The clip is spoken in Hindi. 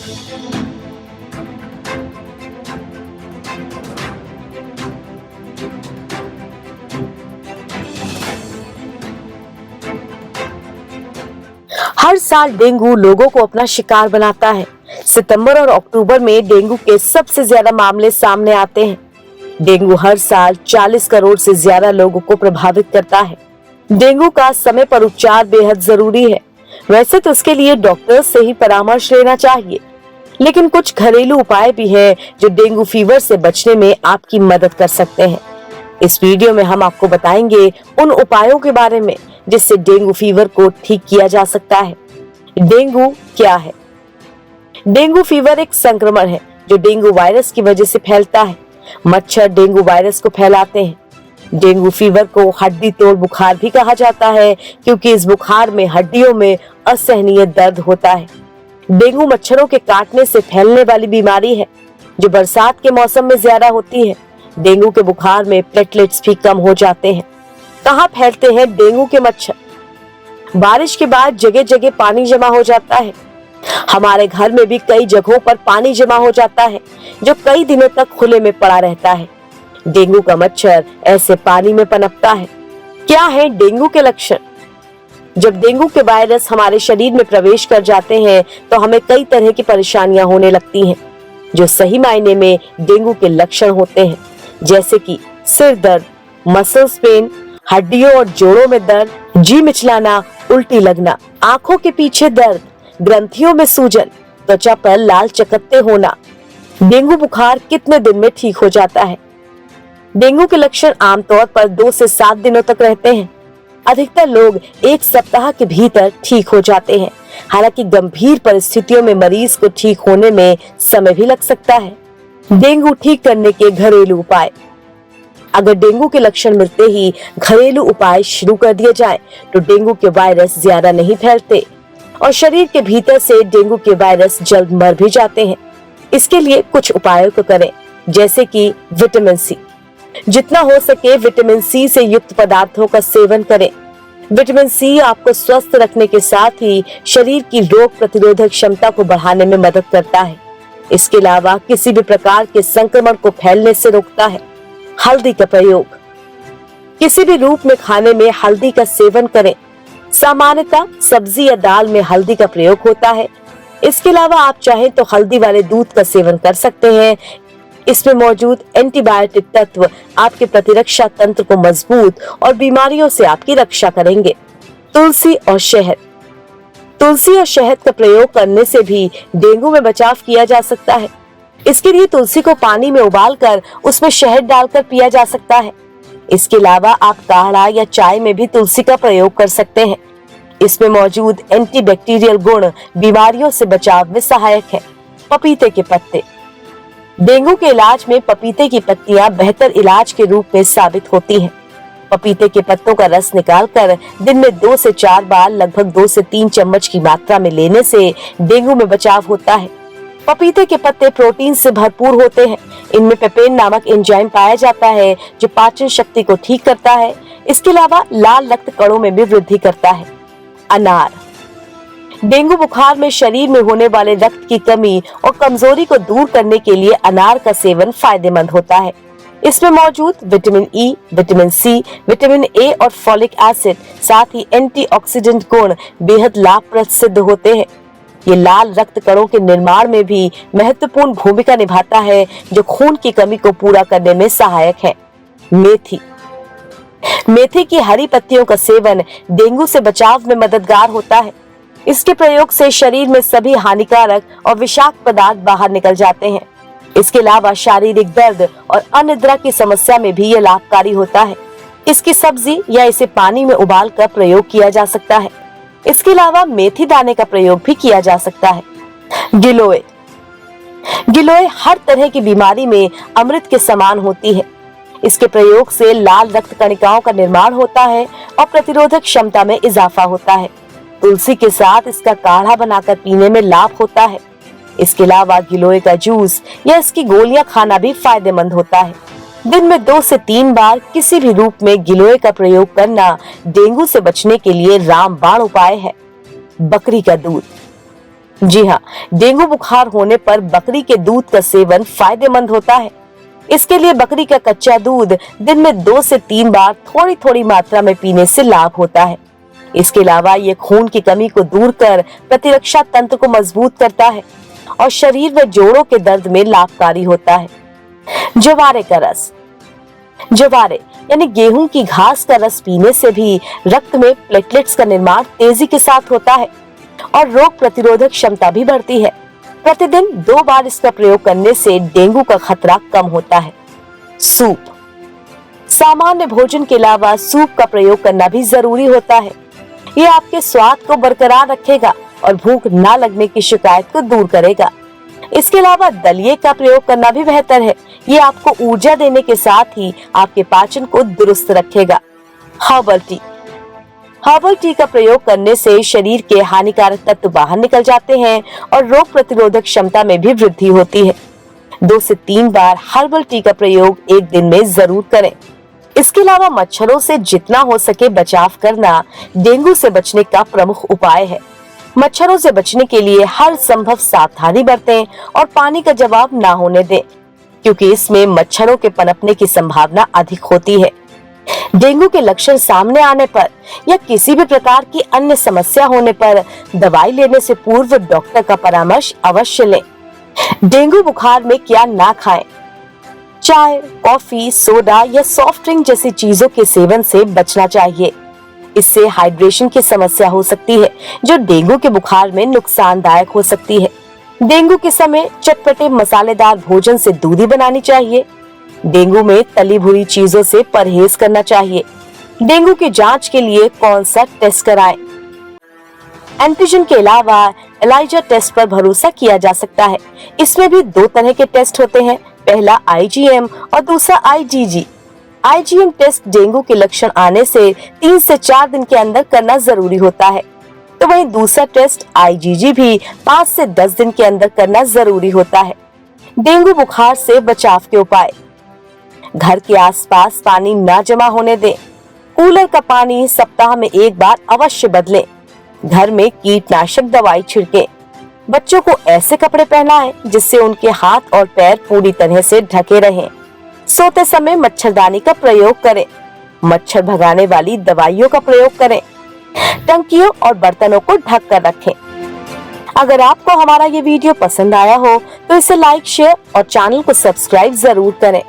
हर साल डेंगू लोगों को अपना शिकार बनाता है। सितंबर और अक्टूबर में डेंगू के सबसे ज्यादा मामले सामने आते हैं। डेंगू हर साल 40 करोड़ से ज्यादा लोगों को प्रभावित करता है। डेंगू का समय पर उपचार बेहद जरूरी है। वैसे तो इसके लिए डॉक्टर से ही परामर्श लेना चाहिए, लेकिन कुछ घरेलू उपाय भी हैं जो डेंगू फीवर से बचने में आपकी मदद कर सकते हैं। इस वीडियो में हम आपको बताएंगे उन उपायों के बारे में जिससे डेंगू फीवर को ठीक किया जा सकता है। डेंगू क्या है? डेंगू फीवर एक संक्रमण है जो डेंगू वायरस की वजह से फैलता है। मच्छर डेंगू वायरस को फैलाते हैं। डेंगू फीवर को हड्डी तोड़ बुखार भी कहा जाता है, क्योंकि इस बुखार में हड्डियों में असहनीय दर्द होता है। डेंगू मच्छरों के काटने से फैलने वाली बीमारी है जो बरसात के मौसम में ज्यादा होती है। डेंगू के बुखार में प्लेटलेट्स भी कम हो जाते हैं। कहाँ फैलते हैं डेंगू के मच्छर? बारिश के बाद जगह जगह पानी जमा हो जाता है। हमारे घर में भी कई जगहों पर पानी जमा हो जाता है जो कई दिनों तक खुले में पड़ा रहता है। डेंगू का मच्छर ऐसे पानी में पनपता है। क्या है डेंगू के लक्षण? जब डेंगू के वायरस हमारे शरीर में प्रवेश कर जाते हैं तो हमें कई तरह की परेशानियां होने लगती हैं, जो सही मायने में डेंगू के लक्षण होते हैं, जैसे कि सिर दर्द, मसल्स पेन, हड्डियों और जोड़ों में दर्द, जी मिचलाना, उल्टी लगना, आंखों के पीछे दर्द, ग्रंथियों में सूजन, त्वचा पर लाल चकत्ते होना। डेंगू बुखार कितने दिन में ठीक हो जाता है? डेंगू के लक्षण आमतौर पर 2 से 7 दिनों तक रहते हैं। अधिकतर लोग 1 सप्ताह के भीतर ठीक हो जाते हैं। हालांकि गंभीर परिस्थितियों में मरीज को ठीक होने में समय भी लग सकता है। डेंगू ठीक करने के घरेलू उपाय। अगर डेंगू के लक्षण मिलते ही घरेलू उपाय शुरू कर दिए जाएं, तो डेंगू के वायरस ज्यादा नहीं फैलते और शरीर के भीतर से डेंगू के वायरस जल्द मर भी जाते हैं। इसके लिए कुछ उपायों को करें, जैसे कि विटामिन सी। जितना हो सके विटामिन सी से युक्त पदार्थों का सेवन करें। विटामिन सी आपको स्वस्थ रखने के साथ ही शरीर की रोग प्रतिरोधक क्षमता को बढ़ाने में मदद करता है। इसके अलावा किसी भी प्रकार के संक्रमण को फैलने से रोकता है। हल्दी का प्रयोग। किसी भी रूप में खाने में हल्दी का सेवन करें। सामान्यतः सब्जी या दाल में हल्दी का प्रयोग होता है। इसके अलावा आप चाहें तो हल्दी वाले दूध का सेवन कर सकते हैं। इसमें मौजूद एंटीबायोटिक तत्व आपके प्रतिरक्षा तंत्र को मजबूत और बीमारियों से आपकी रक्षा करेंगे। तुलसी और शहद। तुलसी और शहद का प्रयोग करने से भी डेंगू में बचाव किया जा सकता है। इसके लिए तुलसी को पानी में उबालकर उसमें शहद डालकर पिया जा सकता है। इसके अलावा आप काढ़ा या चाय में भी तुलसी का प्रयोग कर सकते हैं। इसमें मौजूद एंटीबैक्टीरियल गुण बीमारियों से बचाव में सहायक है। पपीते के पत्ते। डेंगू के इलाज में पपीते की पत्तियां बेहतर इलाज के रूप में साबित होती हैं। पपीते के पत्तों का रस निकालकर दिन में 2 से 4 बार लगभग 2 से 3 चम्मच की मात्रा में लेने से डेंगू में बचाव होता है। पपीते के पत्ते प्रोटीन से भरपूर होते हैं। इनमें पेपेन नामक एंजाइम पाया जाता है जो पाचन शक्ति को ठीक करता है। इसके अलावा लाल रक्त कणों में भी वृद्धि करता है। अनार। डेंगू बुखार में शरीर में होने वाले रक्त की कमी और कमजोरी को दूर करने के लिए अनार का सेवन फायदेमंद होता है। इसमें मौजूद vitamin E, vitamin C, vitamin A और फॉलिक एसिड, साथ ही एंटीऑक्सीडेंट गुण बेहद लाभप्रद सिद्ध होते हैं। ये लाल रक्त कणों के निर्माण में भी महत्वपूर्ण भूमिका निभाता है, जो खून की कमी को पूरा करने में सहायक है। मेथी। मेथी की हरी पत्तियों का सेवन डेंगू से बचाव में मददगार होता है। इसके प्रयोग से शरीर में सभी हानिकारक और विषाक्त पदार्थ बाहर निकल जाते हैं। इसके अलावा शारीरिक दर्द और अनिद्रा की समस्या में भी यह लाभकारी होता है। इसकी सब्जी या इसे पानी में उबालकर प्रयोग किया जा सकता है। इसके अलावा मेथी दाने का प्रयोग भी किया जा सकता है। गिलोय। गिलोय हर तरह की बीमारी में अमृत के समान होती है। इसके प्रयोग से लाल रक्त कणिकाओं का निर्माण होता है और प्रतिरोधक क्षमता में इजाफा होता है। तुलसी के साथ इसका काढ़ा बनाकर पीने में लाभ होता है। इसके अलावा गिलोय का जूस या इसकी गोलियां खाना भी फायदेमंद होता है। दिन में 2 से 3 बार किसी भी रूप में गिलोय का प्रयोग करना डेंगू से बचने के लिए रामबाण उपाय है। बकरी का दूध। जी हाँ, डेंगू बुखार होने पर बकरी के दूध का सेवन फायदेमंद होता है। इसके लिए बकरी का कच्चा दूध दिन में 2 से 3 बार थोड़ी थोड़ी मात्रा में पीने से लाभ होता है। इसके अलावा ये खून की कमी को दूर कर प्रतिरक्षा तंत्र को मजबूत करता है और शरीर व जोड़ों के दर्द में लाभकारी होता है। जवारे का रस। जवारे यानी गेहूं की घास का रस पीने से भी रक्त में प्लेटलेट्स का निर्माण तेजी के साथ होता है और रोग प्रतिरोधक क्षमता भी बढ़ती है। प्रतिदिन 2 बार इसका प्रयोग करने से डेंगू का खतरा कम होता है। सूप। सामान्य भोजन के अलावा सूप का प्रयोग करना भी जरूरी होता है। ये आपके स्वाद को बरकरार रखेगा और भूख ना लगने की शिकायत को दूर करेगा। इसके अलावा दलिए का प्रयोग करना भी बेहतर है। ये आपको ऊर्जा देने के साथ ही आपके पाचन को दुरुस्त रखेगा। Herbal tea. हर्बल टी का प्रयोग करने से शरीर के हानिकारक तत्व बाहर निकल जाते हैं और रोग प्रतिरोधक क्षमता में भी वृद्धि होती है। 2 से 3 बार हर्बल टी का प्रयोग एक दिन में जरूर करें। इसके अलावा मच्छरों से जितना हो सके बचाव करना डेंगू से बचने का प्रमुख उपाय है। मच्छरों से बचने के लिए हर संभव सावधानी बरतें और पानी का जवाब ना होने दें, क्योंकि इसमें मच्छरों के पनपने की संभावना अधिक होती है। डेंगू के लक्षण सामने आने पर या किसी भी प्रकार की अन्य समस्या होने पर दवाई लेने से पूर्व डॉक्टर का परामर्श अवश्य लें। डेंगू बुखार में क्या ना खाएं? चाय, कॉफी, सोडा या सॉफ्ट ड्रिंक जैसी चीजों के सेवन से बचना चाहिए। इससे हाइड्रेशन की समस्या हो सकती है, जो डेंगू के बुखार में नुकसानदायक हो सकती है। डेंगू के समय चटपटे मसालेदार भोजन से दूरी बनानी चाहिए। डेंगू में तली भुनी चीजों से परहेज करना चाहिए। डेंगू की जांच के लिए कौन सा टेस्ट कराएं? एंटीजन के अलावा एलाइजा टेस्ट पर भरोसा किया जा सकता है। इसमें भी 2 तरह के टेस्ट होते हैं, पहला IgM और दूसरा IgG। IgM टेस्ट डेंगू के लक्षण आने से 3 से 4 दिन के अंदर करना जरूरी होता है, तो वहीं दूसरा टेस्ट IgG भी 5 से 10 दिन के अंदर करना जरूरी होता है। डेंगू बुखार से बचाव के उपाय। घर के आसपास पानी न जमा होने दें। कूलर का पानी सप्ताह में 1 बार अवश्य बदलें। घर में कीटनाशक दवाई छिड़कें। बच्चों को ऐसे कपड़े पहनाएं जिससे उनके हाथ और पैर पूरी तरह से ढके रहें। सोते समय मच्छरदानी का प्रयोग करें। मच्छर भगाने वाली दवाइयों का प्रयोग करें। टंकियों और बर्तनों को ढक कर रखें। अगर आपको हमारा ये वीडियो पसंद आया हो तो इसे लाइक, शेयर और चैनल को सब्सक्राइब जरूर करें।